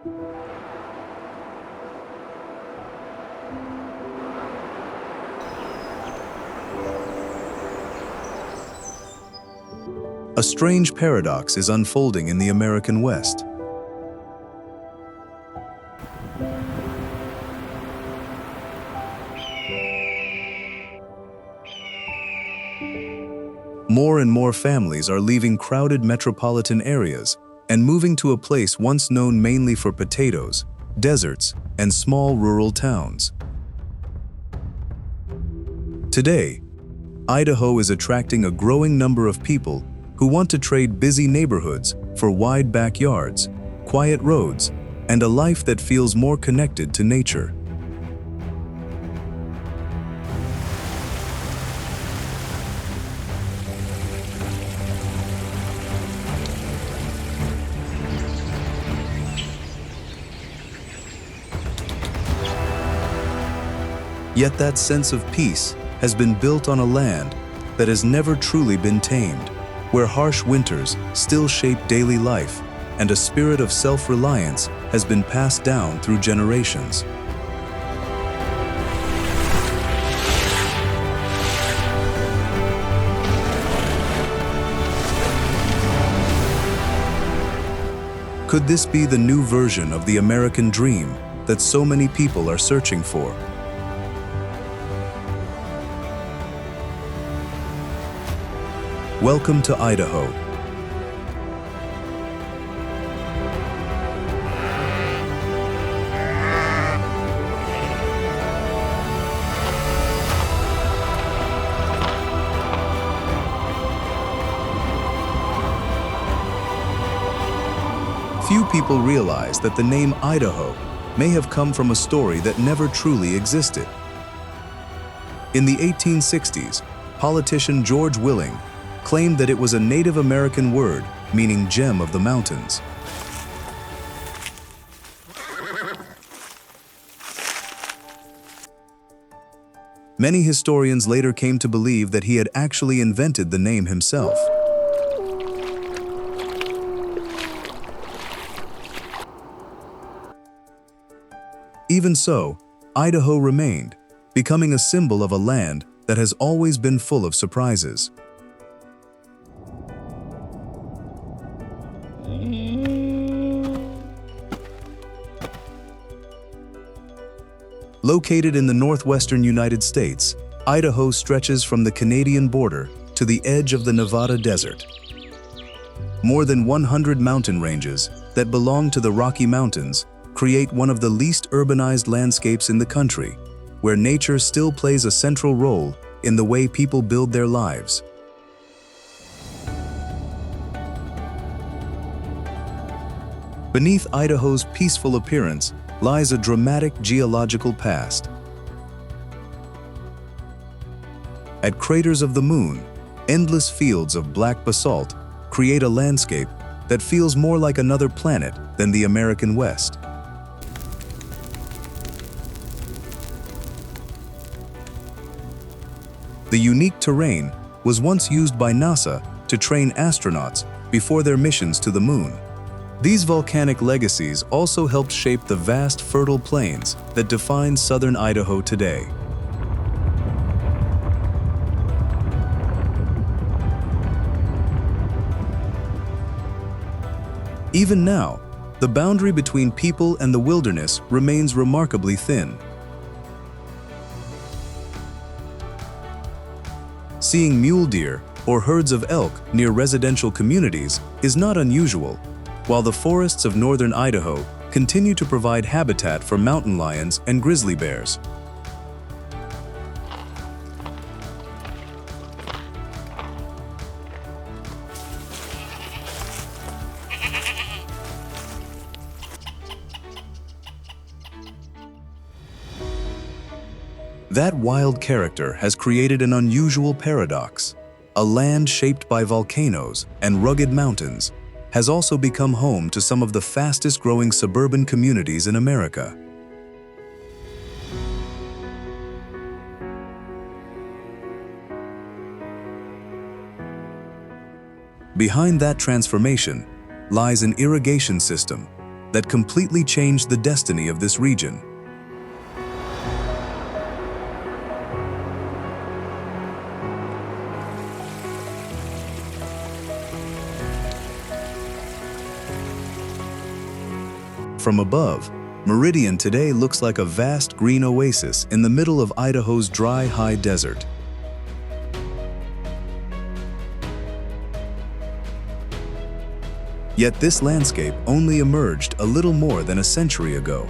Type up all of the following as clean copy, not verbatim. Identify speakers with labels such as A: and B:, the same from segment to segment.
A: A strange paradox is unfolding in the American West. More and more families are leaving crowded metropolitan areas and moving to a place once known mainly for potatoes, deserts, and small rural towns. Today, Idaho is attracting a growing number of people who want to trade busy neighborhoods for wide backyards, quiet roads, and a life that feels more connected to nature. Yet that sense of peace has been built on a land that has never truly been tamed, where harsh winters still shape daily life, and a spirit of self-reliance has been passed down through generations. Could this be the new version of the American dream that so many people are searching for? Welcome to Idaho. Few people realize that the name Idaho may have come from a story that never truly existed. In the 1860s, politician George Willing claimed that it was a Native American word meaning gem of the mountains. Many historians later came to believe that he had actually invented the name himself. Even so, Idaho remained, becoming a symbol of a land that has always been full of surprises. Located in the northwestern United States, Idaho stretches from the Canadian border to the edge of the Nevada desert. More than 100 mountain ranges that belong to the Rocky Mountains create one of the least urbanized landscapes in the country, where nature still plays a central role in the way people build their lives. Beneath Idaho's peaceful appearance lies a dramatic geological past. At craters of the moon, endless fields of black basalt create a landscape that feels more like another planet than the American West. The unique terrain was once used by NASA to train astronauts before their missions to the moon. These volcanic legacies also helped shape the vast fertile plains that define southern Idaho today. Even now, the boundary between people and the wilderness remains remarkably thin. Seeing mule deer or herds of elk near residential communities is not unusual, while the forests of northern Idaho continue to provide habitat for mountain lions and grizzly bears. That wild character has created an unusual paradox. A land shaped by volcanoes and rugged mountains has also become home to some of the fastest-growing suburban communities in America. Behind that transformation lies an irrigation system that completely changed the destiny of this region. From above, Meridian today looks like a vast green oasis in the middle of Idaho's dry, high desert. Yet this landscape only emerged a little more than a century ago.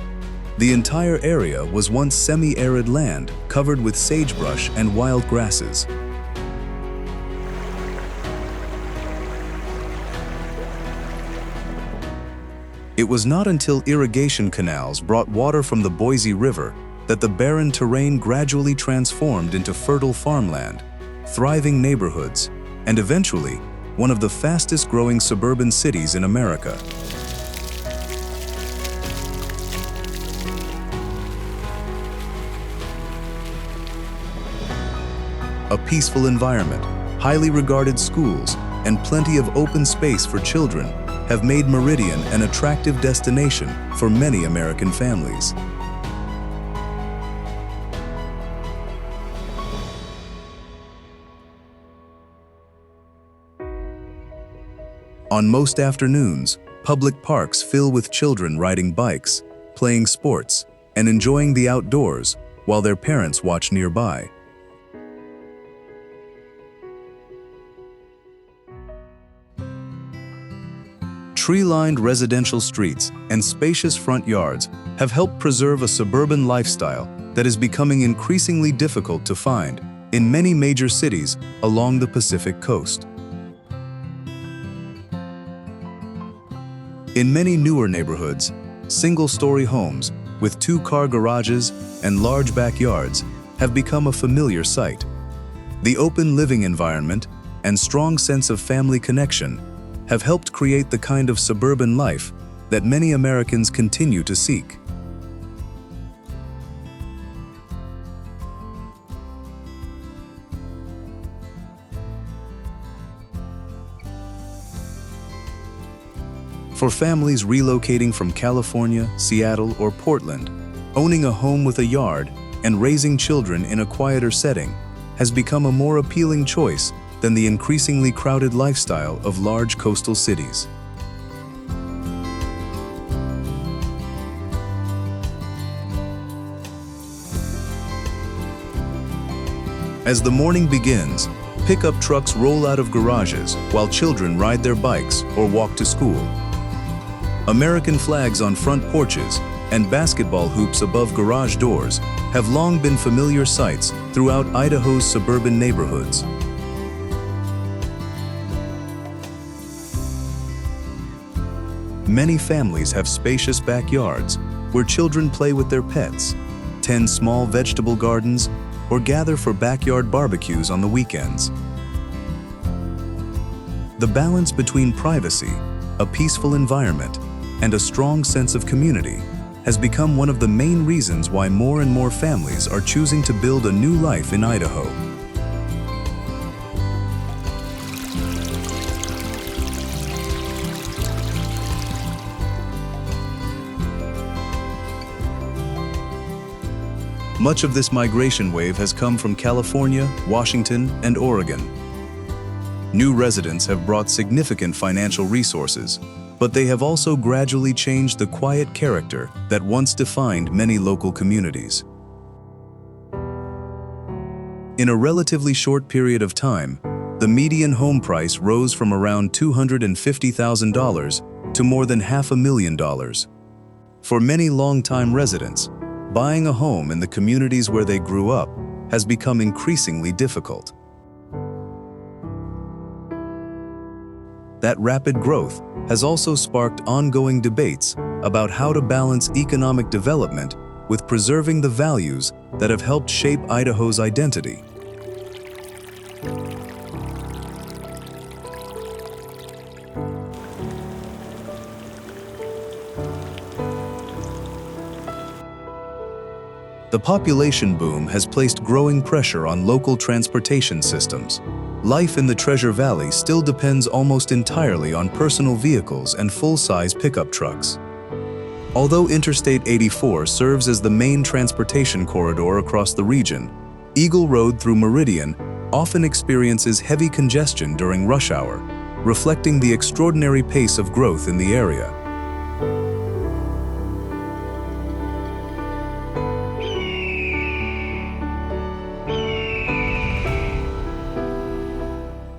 A: The entire area was once semi-arid land covered with sagebrush and wild grasses. It was not until irrigation canals brought water from the Boise River that the barren terrain gradually transformed into fertile farmland, thriving neighborhoods, and eventually, one of the fastest-growing suburban cities in America. A peaceful environment, highly regarded schools, and plenty of open space for children have made Meridian an attractive destination for many American families. On most afternoons, public parks fill with children riding bikes, playing sports, and enjoying the outdoors while their parents watch nearby. Tree-lined residential streets and spacious front yards have helped preserve a suburban lifestyle that is becoming increasingly difficult to find in many major cities along the Pacific coast. In many newer neighborhoods, single-story homes with two-car garages and large backyards have become a familiar sight. The open living environment and strong sense of family connection have helped create the kind of suburban life that many Americans continue to seek. For families relocating from California, Seattle, or Portland, owning a home with a yard and raising children in a quieter setting has become a more appealing choice than the increasingly crowded lifestyle of large coastal cities. As the morning begins, pickup trucks roll out of garages while children ride their bikes or walk to school. American flags on front porches and basketball hoops above garage doors have long been familiar sights throughout Idaho's suburban neighborhoods. Many families have spacious backyards where children play with their pets, tend small vegetable gardens, or gather for backyard barbecues on the weekends. The balance between privacy, a peaceful environment, and a strong sense of community has become one of the main reasons why more and more families are choosing to build a new life in Idaho. Much of this migration wave has come from California, Washington, and Oregon. New residents have brought significant financial resources, but they have also gradually changed the quiet character that once defined many local communities. In a relatively short period of time, the median home price rose from around $250,000 to more than $500,000. For many longtime residents, buying a home in the communities where they grew up has become increasingly difficult. That rapid growth has also sparked ongoing debates about how to balance economic development with preserving the values that have helped shape Idaho's identity. The population boom has placed growing pressure on local transportation systems. Life in the Treasure Valley still depends almost entirely on personal vehicles and full-size pickup trucks. Although Interstate 84 serves as the main transportation corridor across the region, Eagle Road through Meridian often experiences heavy congestion during rush hour, reflecting the extraordinary pace of growth in the area.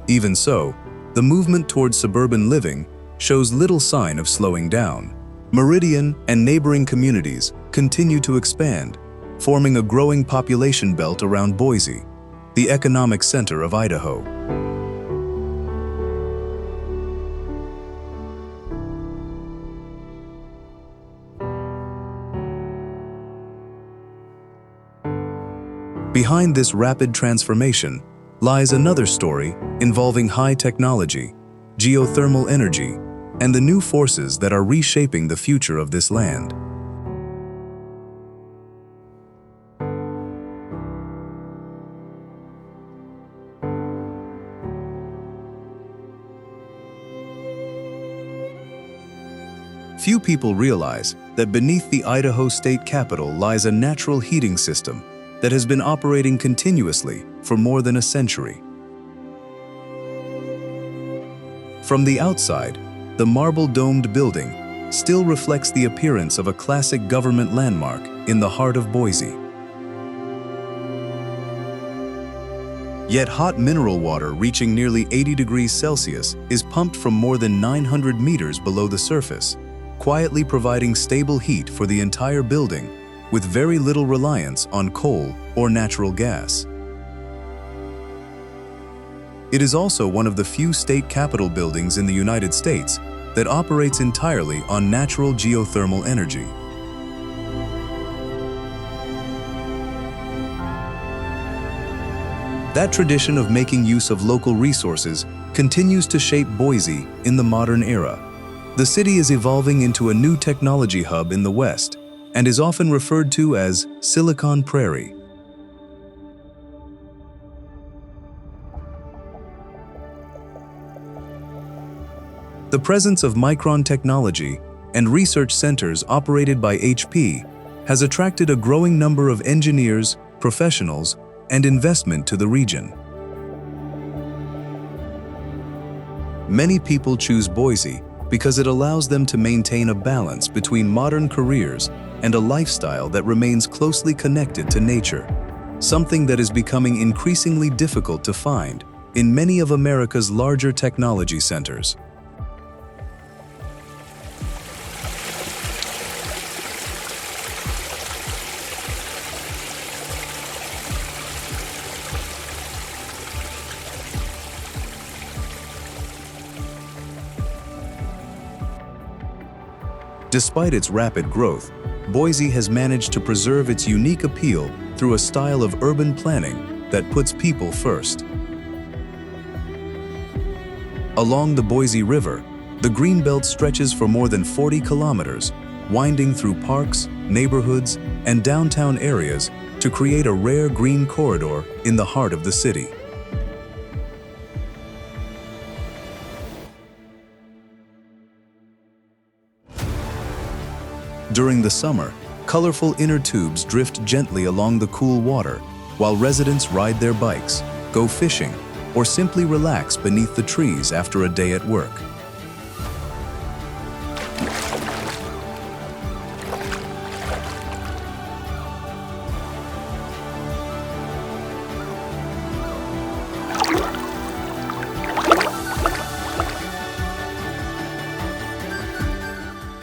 A: Even so, the movement towards suburban living shows little sign of slowing down. Meridian and neighboring communities continue to expand, forming a growing population belt around Boise, the economic center of Idaho. Behind this rapid transformation lies another story involving high technology, geothermal energy, and the new forces that are reshaping the future of this land. Few people realize that beneath the Idaho state capitol lies a natural heating system that has been operating continuously for more than a century. From the outside, the marble-domed building still reflects the appearance of a classic government landmark in the heart of Boise. Yet hot mineral water reaching nearly 80 degrees Celsius is pumped from more than 900 meters below the surface, quietly providing stable heat for the entire building with very little reliance on coal or natural gas. It is also one of the few state capitol buildings in the United States that operates entirely on natural geothermal energy. That tradition of making use of local resources continues to shape Boise in the modern era. The city is evolving into a new technology hub in the West and is often referred to as Silicon Prairie. The presence of Micron technology and research centers operated by HP has attracted a growing number of engineers, professionals, and investment to the region. Many people choose Boise because it allows them to maintain a balance between modern careers and a lifestyle that remains closely connected to nature, something that is becoming increasingly difficult to find in many of America's larger technology centers. Despite its rapid growth, Boise has managed to preserve its unique appeal through a style of urban planning that puts people first. Along the Boise River, the Greenbelt stretches for more than 40 kilometers, winding through parks, neighborhoods, and downtown areas to create a rare green corridor in the heart of the city. During the summer, colorful inner tubes drift gently along the cool water, while residents ride their bikes, go fishing, or simply relax beneath the trees after a day at work.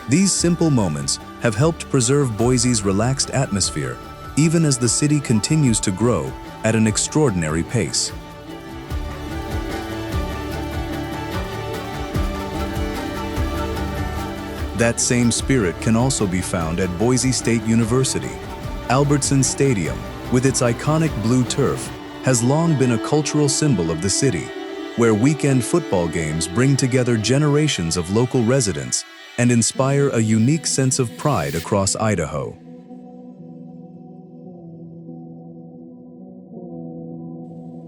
A: These simple moments have helped preserve Boise's relaxed atmosphere, even as the city continues to grow at an extraordinary pace. That same spirit can also be found at Boise State University. Albertson Stadium, with its iconic blue turf, has long been a cultural symbol of the city, where weekend football games bring together generations of local residents and inspire a unique sense of pride across Idaho.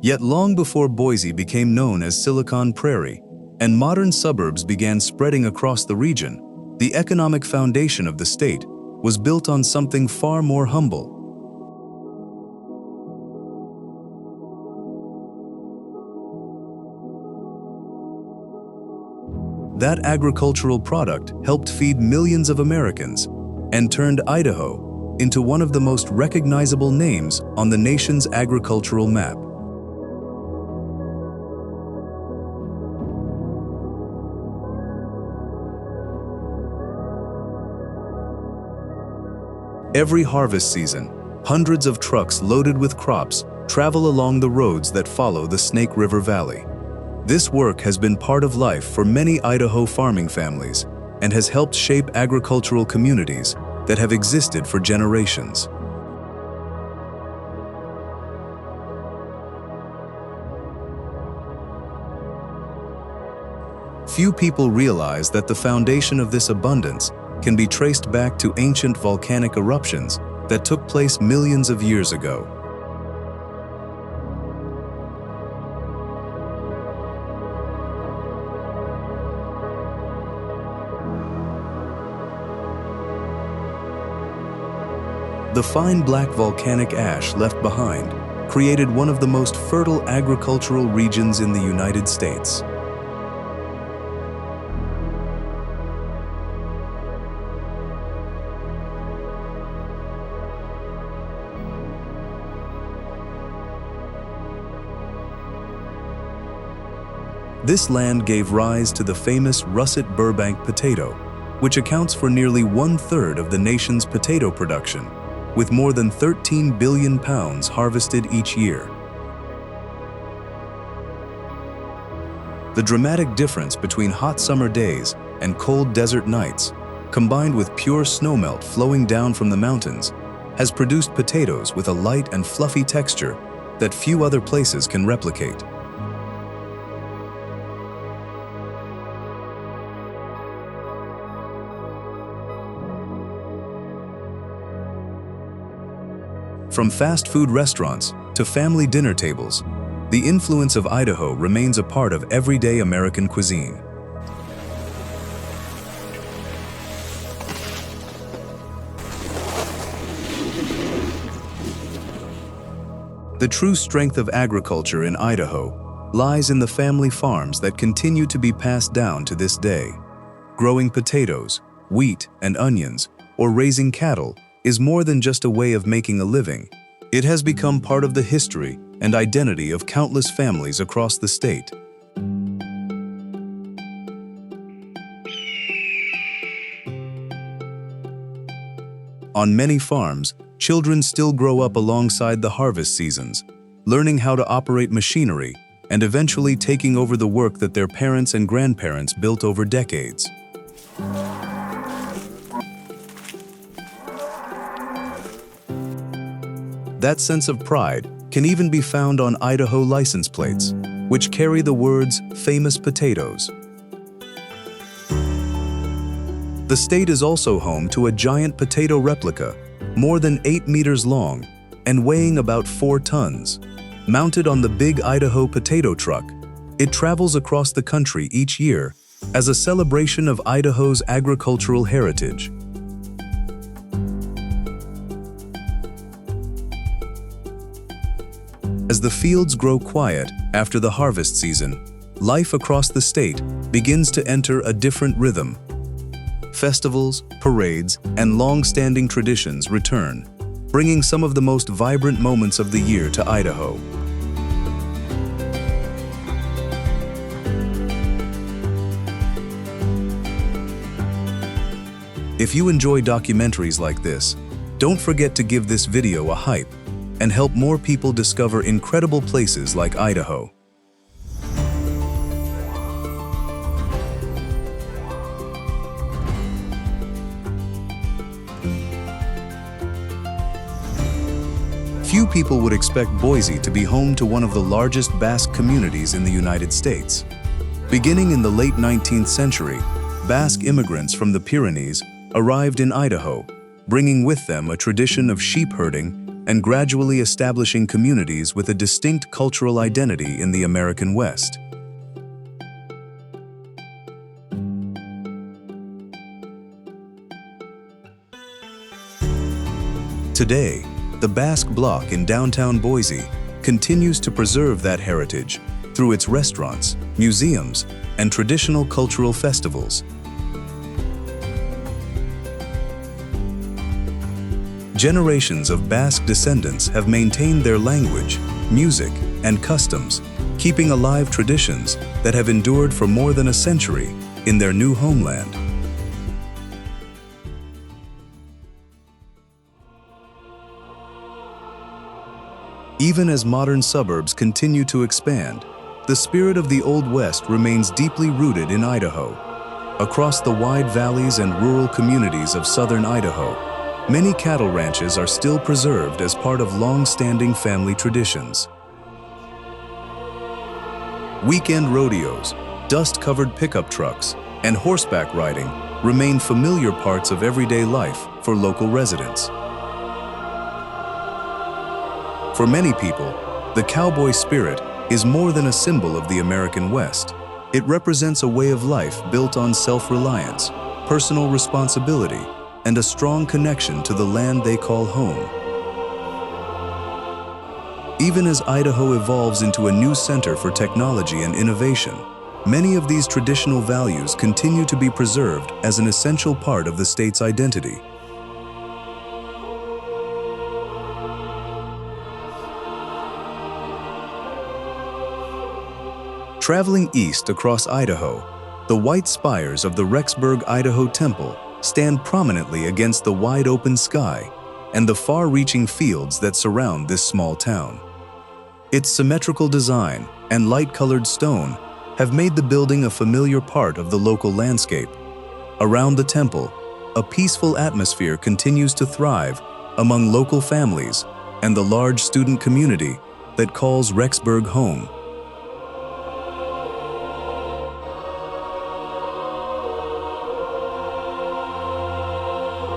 A: Yet long before Boise became known as Silicon Prairie and modern suburbs began spreading across the region, the economic foundation of the state was built on something far more humble. That agricultural product helped feed millions of Americans and turned Idaho into one of the most recognizable names on the nation's agricultural map. Every harvest season, hundreds of trucks loaded with crops travel along the roads that follow the Snake River Valley. This work has been part of life for many Idaho farming families and has helped shape agricultural communities that have existed for generations. Few people realize that the foundation of this abundance can be traced back to ancient volcanic eruptions that took place millions of years ago. The fine black volcanic ash left behind created one of the most fertile agricultural regions in the United States. This land gave rise to the famous russet Burbank potato, which accounts for nearly 1/3 of the nation's potato production, with more than 13 billion pounds harvested each year. The dramatic difference between hot summer days and cold desert nights, combined with pure snowmelt flowing down from the mountains, has produced potatoes with a light and fluffy texture that few other places can replicate. From fast food restaurants to family dinner tables, the influence of Idaho remains a part of everyday American cuisine. The true strength of agriculture in Idaho lies in the family farms that continue to be passed down to this day. Growing potatoes, wheat, and onions, or raising cattle is more than just a way of making a living. It has become part of the history and identity of countless families across the state. On many farms, children still grow up alongside the harvest seasons, learning how to operate machinery and eventually taking over the work that their parents and grandparents built over decades. That sense of pride can even be found on Idaho license plates, which carry the words "Famous Potatoes." The state is also home to a giant potato replica, more than 8 meters long and weighing about 4 tons. Mounted on the Big Idaho potato truck, it travels across the country each year as a celebration of Idaho's agricultural heritage. As the fields grow quiet after the harvest season, life across the state begins to enter a different rhythm. Festivals, parades, and long-standing traditions return, bringing some of the most vibrant moments of the year to Idaho. If you enjoy documentaries like this, don't forget to give this video a hype and help more people discover incredible places like Idaho. Few people would expect Boise to be home to one of the largest Basque communities in the United States. Beginning in the late 19th century, Basque immigrants from the Pyrenees arrived in Idaho, bringing with them a tradition of sheep herding and gradually establishing communities with a distinct cultural identity in the American West. Today, the Basque Block in downtown Boise continues to preserve that heritage through its restaurants, museums, and traditional cultural festivals. Generations of Basque descendants have maintained their language, music, and customs, keeping alive traditions that have endured for more than a century in their new homeland. Even as modern suburbs continue to expand, the spirit of the Old West remains deeply rooted in Idaho. Across the wide valleys and rural communities of southern Idaho, many cattle ranches are still preserved as part of long-standing family traditions. Weekend rodeos, dust-covered pickup trucks, and horseback riding remain familiar parts of everyday life for local residents. For many people, the cowboy spirit is more than a symbol of the American West. It represents a way of life built on self-reliance, personal responsibility, and a strong connection to the land they call home. Even as Idaho evolves into a new center for technology and innovation, many of these traditional values continue to be preserved as an essential part of the state's identity. Traveling east across Idaho, the white spires of the Rexburg, Idaho Temple stand prominently against the wide-open sky and the far-reaching fields that surround this small town. Its symmetrical design and light-colored stone have made the building a familiar part of the local landscape. Around the temple, a peaceful atmosphere continues to thrive among local families and the large student community that calls Rexburg home.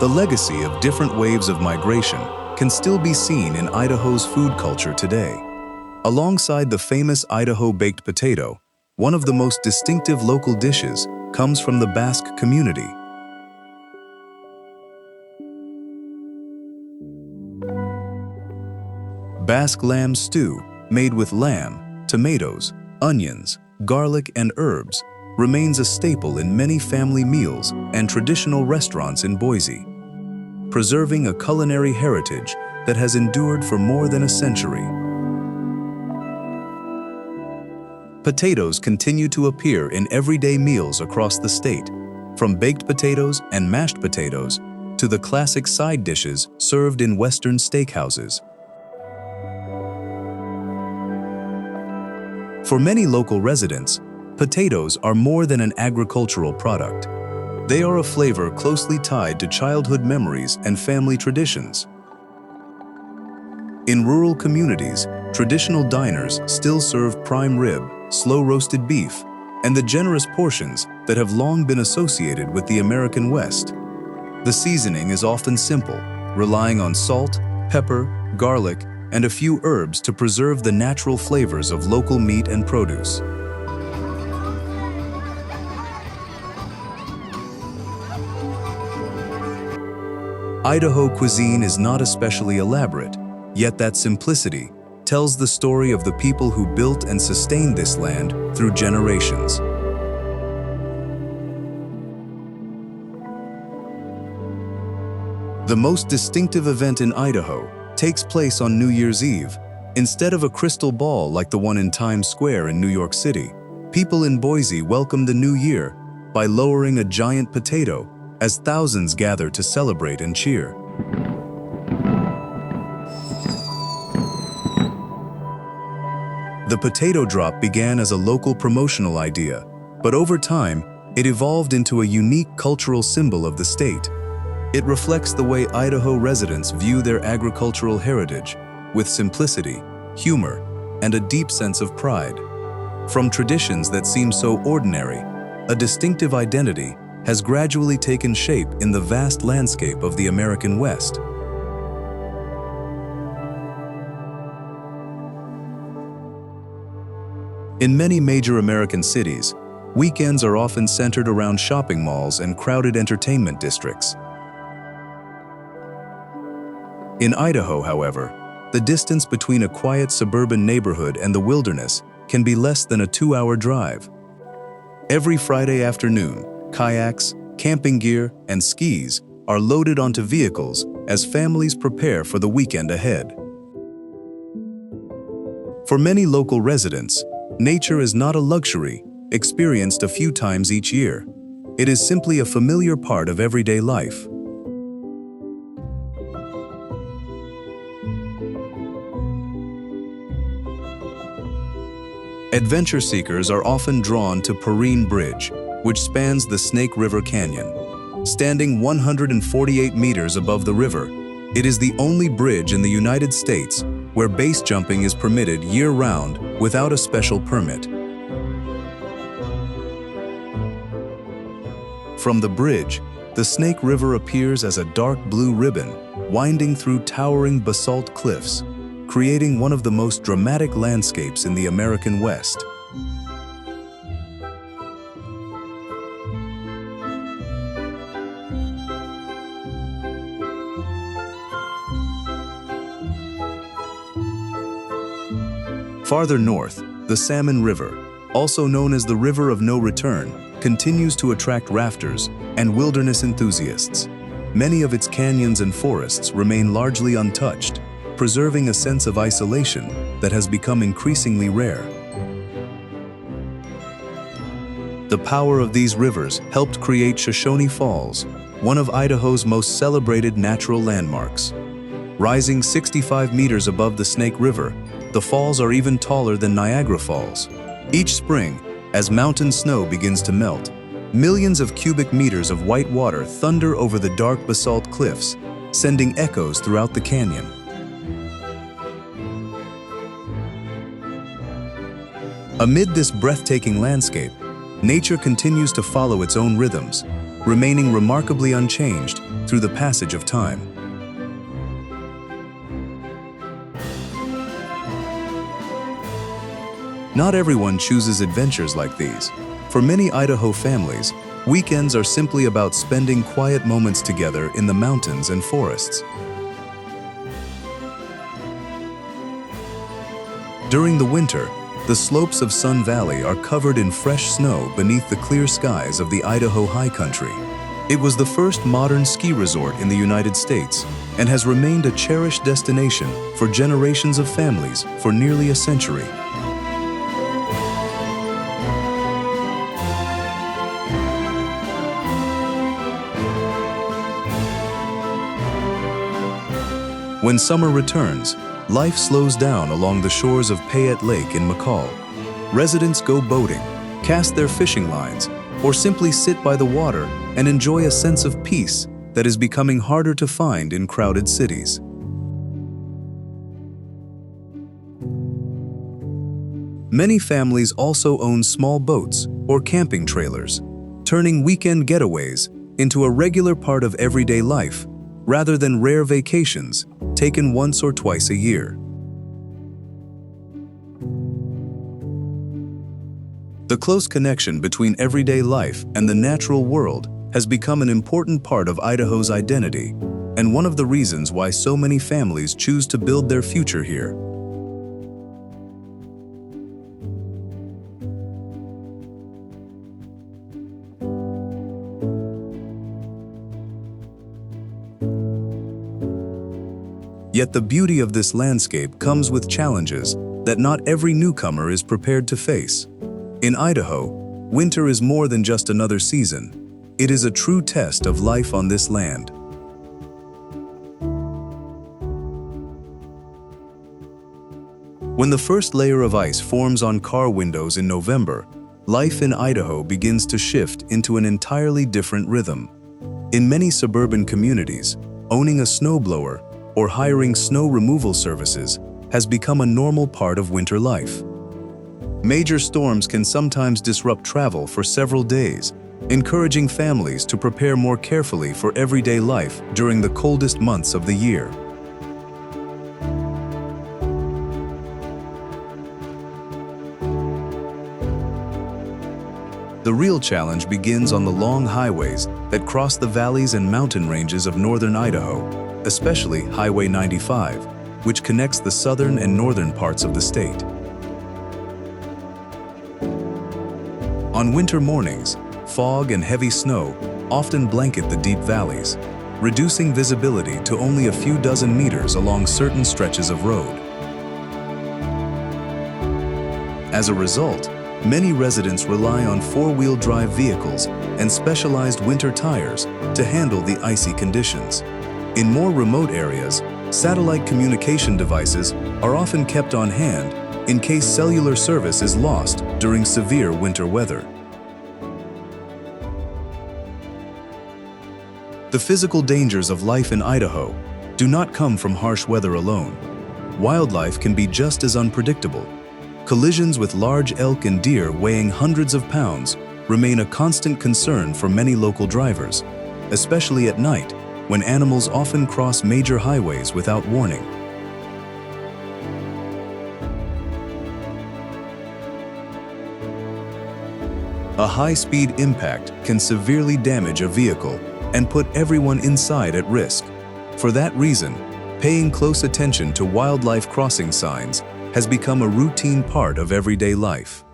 A: The legacy of different waves of migration can still be seen in Idaho's food culture today. Alongside the famous Idaho baked potato, one of the most distinctive local dishes comes from the Basque community. Basque lamb stew, made with lamb, tomatoes, onions, garlic, and herbs, remains a staple in many family meals and traditional restaurants in Boise, preserving a culinary heritage that has endured for more than a century. Potatoes continue to appear in everyday meals across the state, from baked potatoes and mashed potatoes to the classic side dishes served in Western steakhouses. For many local residents, potatoes are more than an agricultural product. They are a flavor closely tied to childhood memories and family traditions. In rural communities, traditional diners still serve prime rib, slow-roasted beef, and the generous portions that have long been associated with the American West. The seasoning is often simple, relying on salt, pepper, garlic, and a few herbs to preserve the natural flavors of local meat and produce. Idaho cuisine is not especially elaborate, yet that simplicity tells the story of the people who built and sustained this land through generations. The most distinctive event in Idaho takes place on New Year's Eve. Instead of a crystal ball like the one in Times Square in New York City, people in Boise welcome the new year by lowering a giant potato as thousands gather to celebrate and cheer. The potato drop began as a local promotional idea, but over time, it evolved into a unique cultural symbol of the state. It reflects the way Idaho residents view their agricultural heritage, with simplicity, humor, and a deep sense of pride. From traditions that seem so ordinary, a distinctive identity has gradually taken shape in the vast landscape of the American West. In many major American cities, weekends are often centered around shopping malls and crowded entertainment districts. In Idaho, however, the distance between a quiet suburban neighborhood and the wilderness can be less than a 2-hour drive. Every Friday afternoon, kayaks, camping gear, and skis are loaded onto vehicles as families prepare for the weekend ahead. For many local residents, nature is not a luxury experienced a few times each year. It is simply a familiar part of everyday life. Adventure seekers are often drawn to Prairie Bridge, which spans the Snake River Canyon. Standing 148 meters above the river, it is the only bridge in the United States where base jumping is permitted year-round without a special permit. From the bridge, the Snake River appears as a dark blue ribbon winding through towering basalt cliffs, creating one of the most dramatic landscapes in the American West. Farther north, the Salmon River, also known as the River of No Return, continues to attract rafters and wilderness enthusiasts. Many of its canyons and forests remain largely untouched, preserving a sense of isolation that has become increasingly rare. The power of these rivers helped create Shoshone Falls, one of Idaho's most celebrated natural landmarks. Rising 65 meters above the Snake River, the falls are even taller than Niagara Falls. Each spring, as mountain snow begins to melt, millions of cubic meters of white water thunder over the dark basalt cliffs, sending echoes throughout the canyon. Amid this breathtaking landscape, nature continues to follow its own rhythms, remaining remarkably unchanged through the passage of time. Not everyone chooses adventures like these. For many Idaho families, weekends are simply about spending quiet moments together in the mountains and forests. During the winter, the slopes of Sun Valley are covered in fresh snow beneath the clear skies of the Idaho High Country. It was the first modern ski resort in the United States and has remained a cherished destination for generations of families for nearly a century. When summer returns, life slows down along the shores of Payette Lake in McCall. Residents go boating, cast their fishing lines, or simply sit by the water and enjoy a sense of peace that is becoming harder to find in crowded cities. Many families also own small boats or camping trailers, turning weekend getaways into a regular part of everyday life rather than rare vacations taken once or twice a year. The close connection between everyday life and the natural world has become an important part of Idaho's identity, and one of the reasons why so many families choose to build their future here. Yet the beauty of this landscape comes with challenges that not every newcomer is prepared to face. In Idaho, winter is more than just another season. It is a true test of life on this land. When the first layer of ice forms on car windows in November, life in Idaho begins to shift into an entirely different rhythm. In many suburban communities, owning a snowblower or hiring snow removal services has become a normal part of winter life. Major storms can sometimes disrupt travel for several days, encouraging families to prepare more carefully for everyday life during the coldest months of the year. The real challenge begins on the long highways that cross the valleys and mountain ranges of northern Idaho. especially Highway 95, which connects the southern and northern parts of the state. On winter mornings, fog and heavy snow often blanket the deep valleys, reducing visibility to only a few dozen meters along certain stretches of road. As a result, many residents rely on four-wheel drive vehicles and specialized winter tires to handle the icy conditions. In more remote areas, satellite communication devices are often kept on hand in case cellular service is lost during severe winter weather. The physical dangers of life in Idaho do not come from harsh weather alone. Wildlife can be just as unpredictable. Collisions with large elk and deer weighing hundreds of pounds remain a constant concern for many local drivers, especially at night when animals often cross major highways without warning. A high-speed impact can severely damage a vehicle and put everyone inside at risk. For that reason, paying close attention to wildlife crossing signs has become a routine part of everyday life.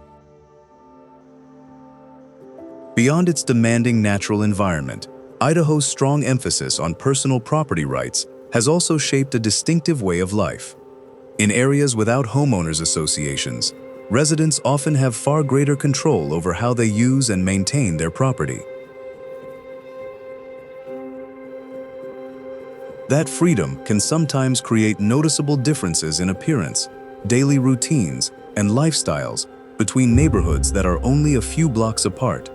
A: Beyond its demanding natural environment, Idaho's strong emphasis on personal property rights has also shaped a distinctive way of life. In areas without homeowners associations, residents often have far greater control over how they use and maintain their property. That freedom can sometimes create noticeable differences in appearance, daily routines, and lifestyles between neighborhoods that are only a few blocks apart.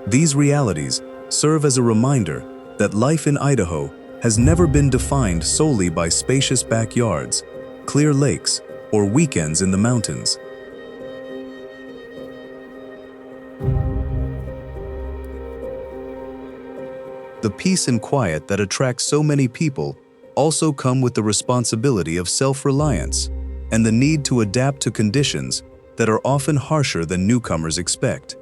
A: These realities serve as a reminder that life in Idaho has never been defined solely by spacious backyards, clear lakes, or weekends in the mountains. The peace and quiet that attract so many people also come with the responsibility of self-reliance and the need to adapt to conditions that are often harsher than newcomers expect.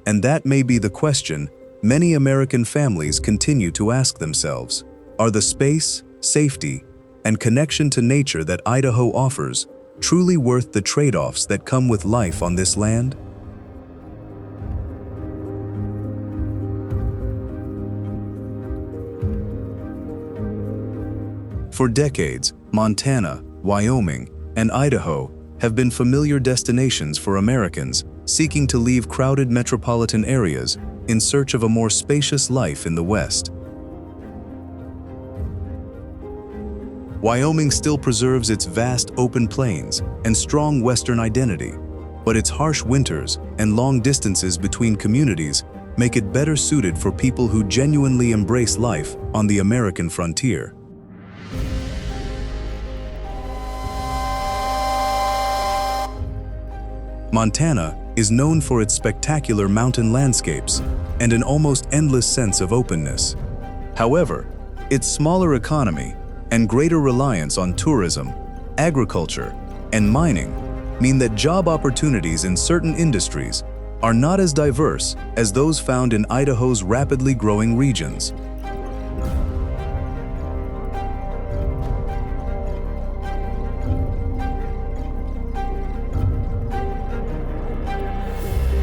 A: And that may be the question many American families continue to ask themselves. Are the space, safety, and connection to nature that Idaho offers truly worth the trade-offs that come with life on this land? For decades, Montana, Wyoming, and Idaho have been familiar destinations for Americans seeking to leave crowded metropolitan areas in search of a more spacious life in the West. Wyoming still preserves its vast open plains and strong Western identity, but its harsh winters and long distances between communities make it better suited for people who genuinely embrace life on the American frontier. Montana is known for its spectacular mountain landscapes and an almost endless sense of openness. However, its smaller economy and greater reliance on tourism, agriculture, and mining mean that job opportunities in certain industries are not as diverse as those found in Idaho's rapidly growing regions.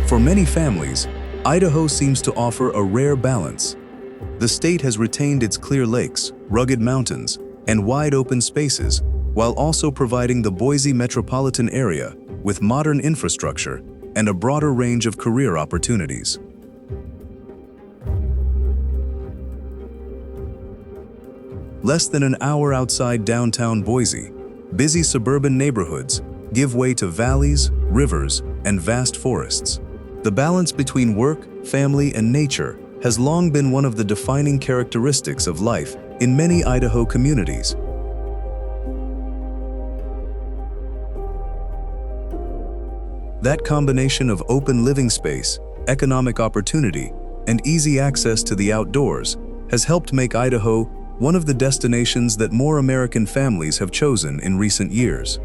A: For many families, Idaho seems to offer a rare balance. The state has retained its clear lakes, rugged mountains, and wide open spaces, while also providing the Boise metropolitan area with modern infrastructure and a broader range of career opportunities. Less than an hour outside downtown Boise, busy suburban neighborhoods give way to valleys, rivers, and vast forests. The balance between work, family, and nature has long been one of the defining characteristics of life in many Idaho communities. That combination of open living space, economic opportunity, and easy access to the outdoors has helped make Idaho one of the destinations that more American families have chosen in recent years.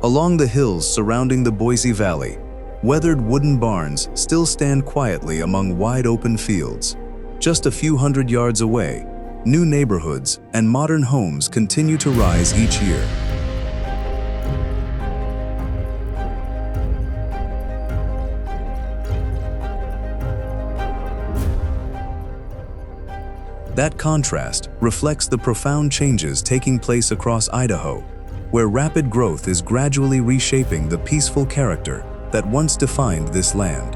A: Along the hills surrounding the Boise Valley, Weathered wooden barns still stand quietly among wide-open fields. Just a few hundred yards away, new neighborhoods and modern homes continue to rise each year. That contrast reflects the profound changes taking place across Idaho, where rapid growth is gradually reshaping the peaceful character that once defined this land.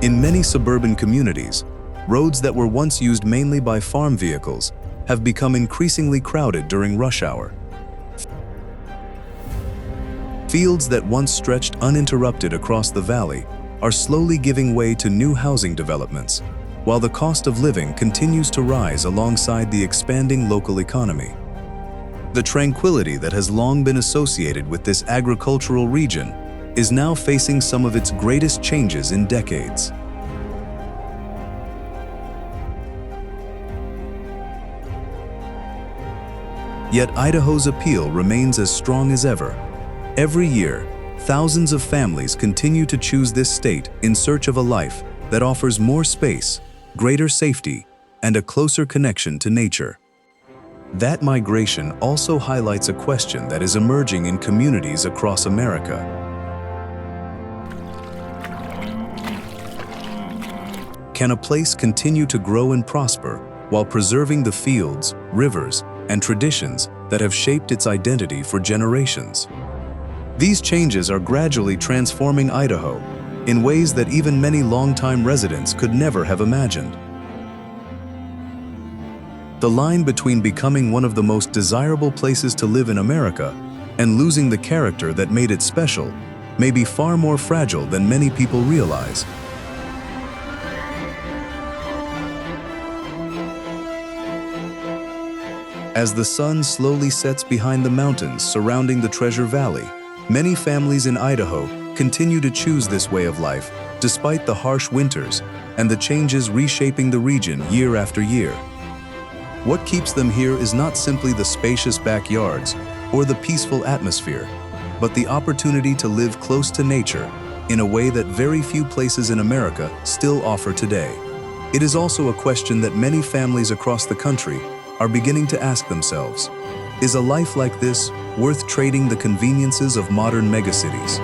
A: In many suburban communities, roads that were once used mainly by farm vehicles have become increasingly crowded during rush hour. Fields that once stretched uninterrupted across the valley are slowly giving way to new housing developments, while the cost of living continues to rise alongside the expanding local economy. The tranquility that has long been associated with this agricultural region is now facing some of its greatest changes in decades. Yet Idaho's appeal remains as strong as ever. Every year, thousands of families continue to choose this state in search of a life that offers more space, greater safety, and a closer connection to nature. That migration also highlights a question that is emerging in communities across America. Can a place continue to grow and prosper while preserving the fields, rivers, and traditions that have shaped its identity for generations? These changes are gradually transforming Idaho in ways that even many longtime residents could never have imagined. The line between becoming one of the most desirable places to live in America and losing the character that made it special may be far more fragile than many people realize. As the sun slowly sets behind the mountains surrounding the Treasure Valley, many families in Idaho continue to choose this way of life despite the harsh winters and the changes reshaping the region year after year. What keeps them here is not simply the spacious backyards or the peaceful atmosphere, but the opportunity to live close to nature in a way that very few places in America still offer today. It is also a question that many families across the country are beginning to ask themselves: is a life like this worth trading the conveniences of modern megacities?